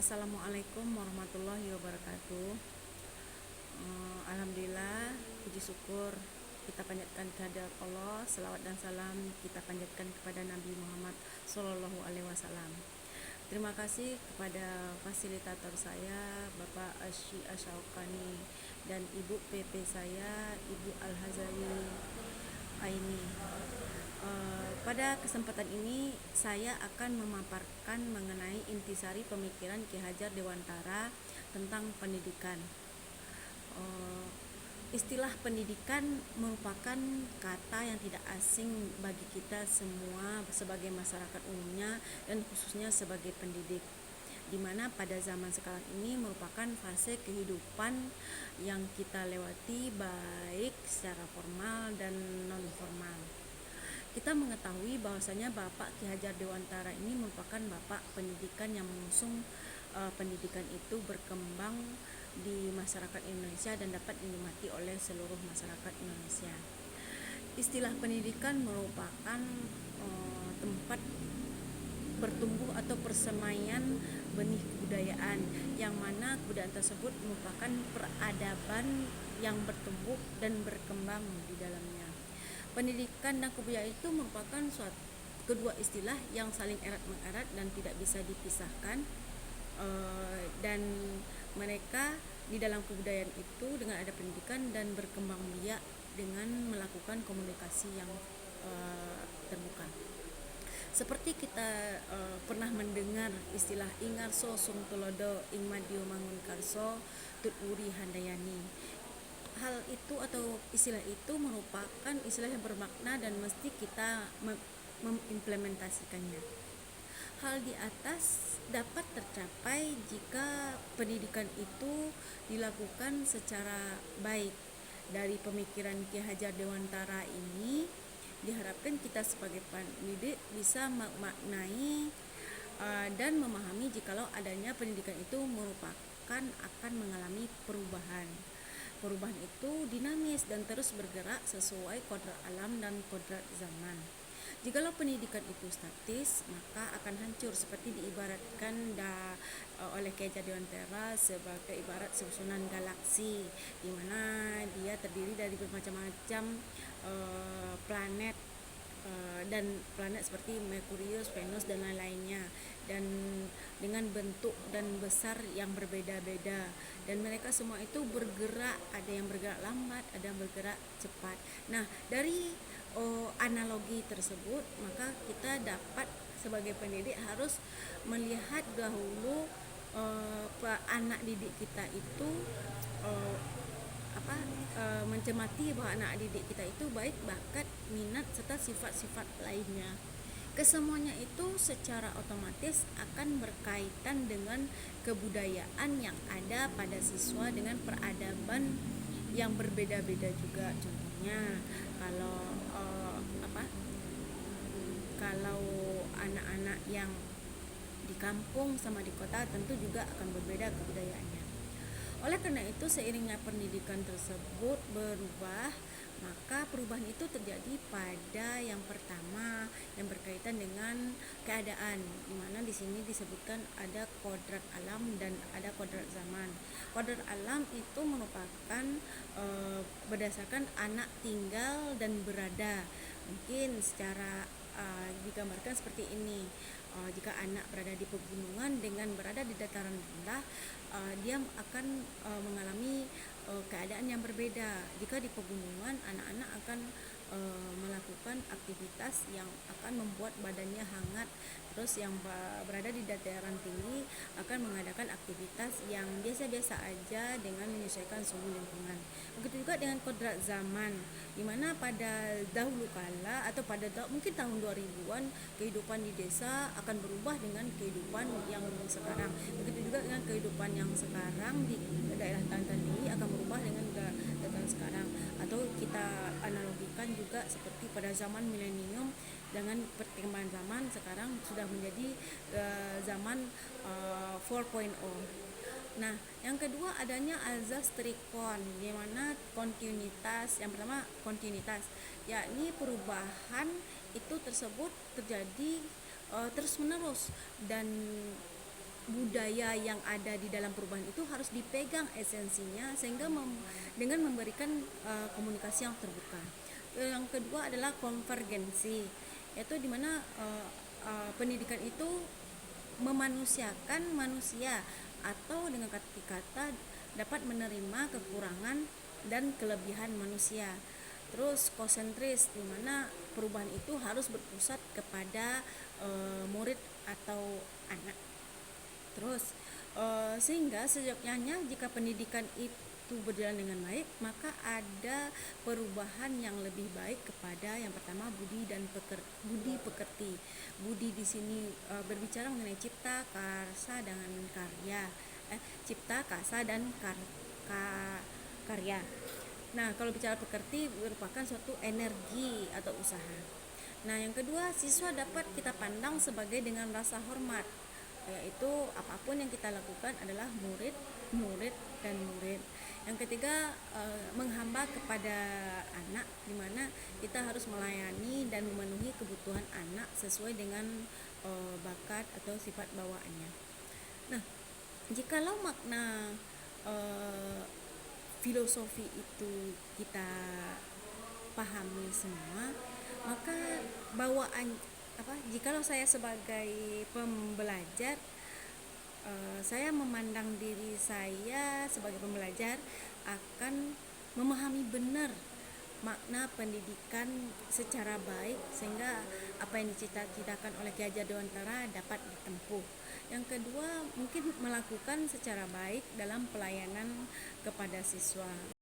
Assalamualaikum warahmatullahi wabarakatuh. Alhamdulillah, puji syukur kita panjatkan kehadirat Allah. Selawat dan salam kita panjatkan kepada Nabi Muhammad Sallallahu Alaihi Wasallam. Terima kasih kepada fasilitator saya, Bapak Asy Asyaukani, dan Ibu PP saya, Ibu Al-Hazali Aini. Pada kesempatan ini saya akan memaparkan mengenai intisari pemikiran Ki Hajar Dewantara tentang pendidikan. Istilah pendidikan merupakan kata yang tidak asing bagi kita semua sebagai masyarakat umumnya dan khususnya sebagai pendidik, di mana pada zaman sekarang ini merupakan fase kehidupan yang kita lewati baik secara formal dan non formal. Kita mengetahui bahwasanya Bapak Ki Hajar Dewantara ini merupakan bapak pendidikan yang mengusung pendidikan itu berkembang di masyarakat Indonesia dan dapat dinikmati oleh seluruh masyarakat Indonesia. Istilah pendidikan merupakan tempat bertumbuh atau persemaian benih kebudayaan, yang mana kebudayaan tersebut merupakan peradaban yang bertumbuh dan berkembang di dalamnya. Pendidikan dan kebudayaan itu merupakan suatu kedua istilah yang saling erat-mengerat dan tidak bisa dipisahkan, dan mereka di dalam kebudayaan itu dengan ada pendidikan dan berkembang biak dengan melakukan komunikasi yang terbuka. Seperti kita pernah mendengar istilah Ingarso Sung Tulodo Ing Madio Mangun Karso Tut Uri Handayani. Hal itu atau istilah itu merupakan istilah yang bermakna dan mesti kita mengimplementasikannya. Hal di atas dapat tercapai jika pendidikan itu dilakukan secara baik. Dari pemikiran Ki Hajar Dewantara ini diharapkan kita sebagai pendidik bisa memaknai dan memahami jikalau adanya pendidikan itu merupakan akan mengalami perubahan. Perubahan itu dinamis dan terus bergerak sesuai kodrat alam dan kodrat zaman. Jikalau pendidikan itu statis, maka akan hancur, seperti diibaratkan oleh Ki Hajar Dewantara sebagai ibarat susunan galaksi, di mana dia terdiri dari bermacam-macam planet dan planet seperti Merkurius, Venus dan lain-lainnya, dan dengan bentuk dan besar yang berbeda-beda, dan mereka semua itu bergerak, ada yang bergerak lambat, ada yang bergerak cepat. Nah, dari analogi tersebut, maka kita dapat sebagai pendidik harus melihat dahulu anak didik kita itu mencermati bahwa anak didik kita itu baik, bakat, minat, serta sifat-sifat lainnya. Kesemuanya itu secara otomatis akan berkaitan dengan kebudayaan yang ada pada siswa dengan peradaban yang berbeda-beda juga. Contohnya kalau anak-anak yang di kampung sama di kota tentu juga akan berbeda kebudayaannya. Oleh karena itu, seiringnya pendidikan tersebut berubah, maka perubahan itu terjadi pada yang pertama yang berkaitan dengan keadaan, di mana di sini disebutkan ada kodrat alam dan ada kodrat zaman. Kodrat alam itu merupakan berdasarkan anak tinggal dan berada. Mungkin secara digambarkan seperti ini. Jika anak berada di pegunungan dengan berada di dataran rendah, dia akan mengalami keadaan yang berbeda. Jika di pegunungan, anak-anak akan melakukan aktivitas yang akan membuat badannya hangat. Terus yang berada di dataran tinggi akan mengadakan aktivitas yang biasa-biasa aja dengan menyesuaikan suhu lingkungan. Begitu juga dengan kodrat zaman, di mana pada dahulu kala atau pada mungkin tahun 2000-an, kehidupan di desa akan berubah dengan kehidupan yang sekarang. Begitu juga dengan kehidupan yang sekarang di daerah dataran tinggi akan berubah dengan dataran sekarang. Atau kita analogikan juga seperti pada zaman milenium dengan perkembangan zaman sekarang sudah menjadi zaman 4.0. Nah, yang kedua adanya azas trikon, di mana kontinuitas. Yang pertama kontinuitas, yakni perubahan itu tersebut terjadi terus menerus dan budaya yang ada di dalam perubahan itu harus dipegang esensinya, sehingga dengan memberikan komunikasi yang terbuka. Yang kedua adalah konvergensi, yaitu dimana pendidikan itu memanusiakan manusia, atau dengan kata dapat menerima kekurangan dan kelebihan manusia. Terus konsentris, di mana perubahan itu harus berpusat kepada murid atau anak. Terus sehingga sejatinya jika pendidikan itu berjalan dengan baik, maka ada perubahan yang lebih baik kepada yang pertama budi pekerti. Budi di sini berbicara mengenai cipta, karsa dengan karya. Cipta, karsa dan karya. Nah, kalau bicara pekerti merupakan suatu energi atau usaha. Nah, yang kedua, siswa dapat kita pandang sebagai dengan rasa hormat, yaitu apapun yang kita lakukan adalah murid, dan murid. Yang ketiga, menghamba kepada anak, di mana kita harus melayani dan memenuhi kebutuhan anak sesuai dengan bakat atau sifat bawaannya. Nah, jikalau makna filosofi itu kita pahami semua, maka bawaan jikalau saya sebagai pembelajar, saya memandang diri saya sebagai pembelajar akan memahami benar makna pendidikan secara baik, sehingga apa yang dicita-citakan oleh Ki Hajar Dewantara dapat ditempuh. Yang kedua, mungkin melakukan secara baik dalam pelayanan kepada siswa.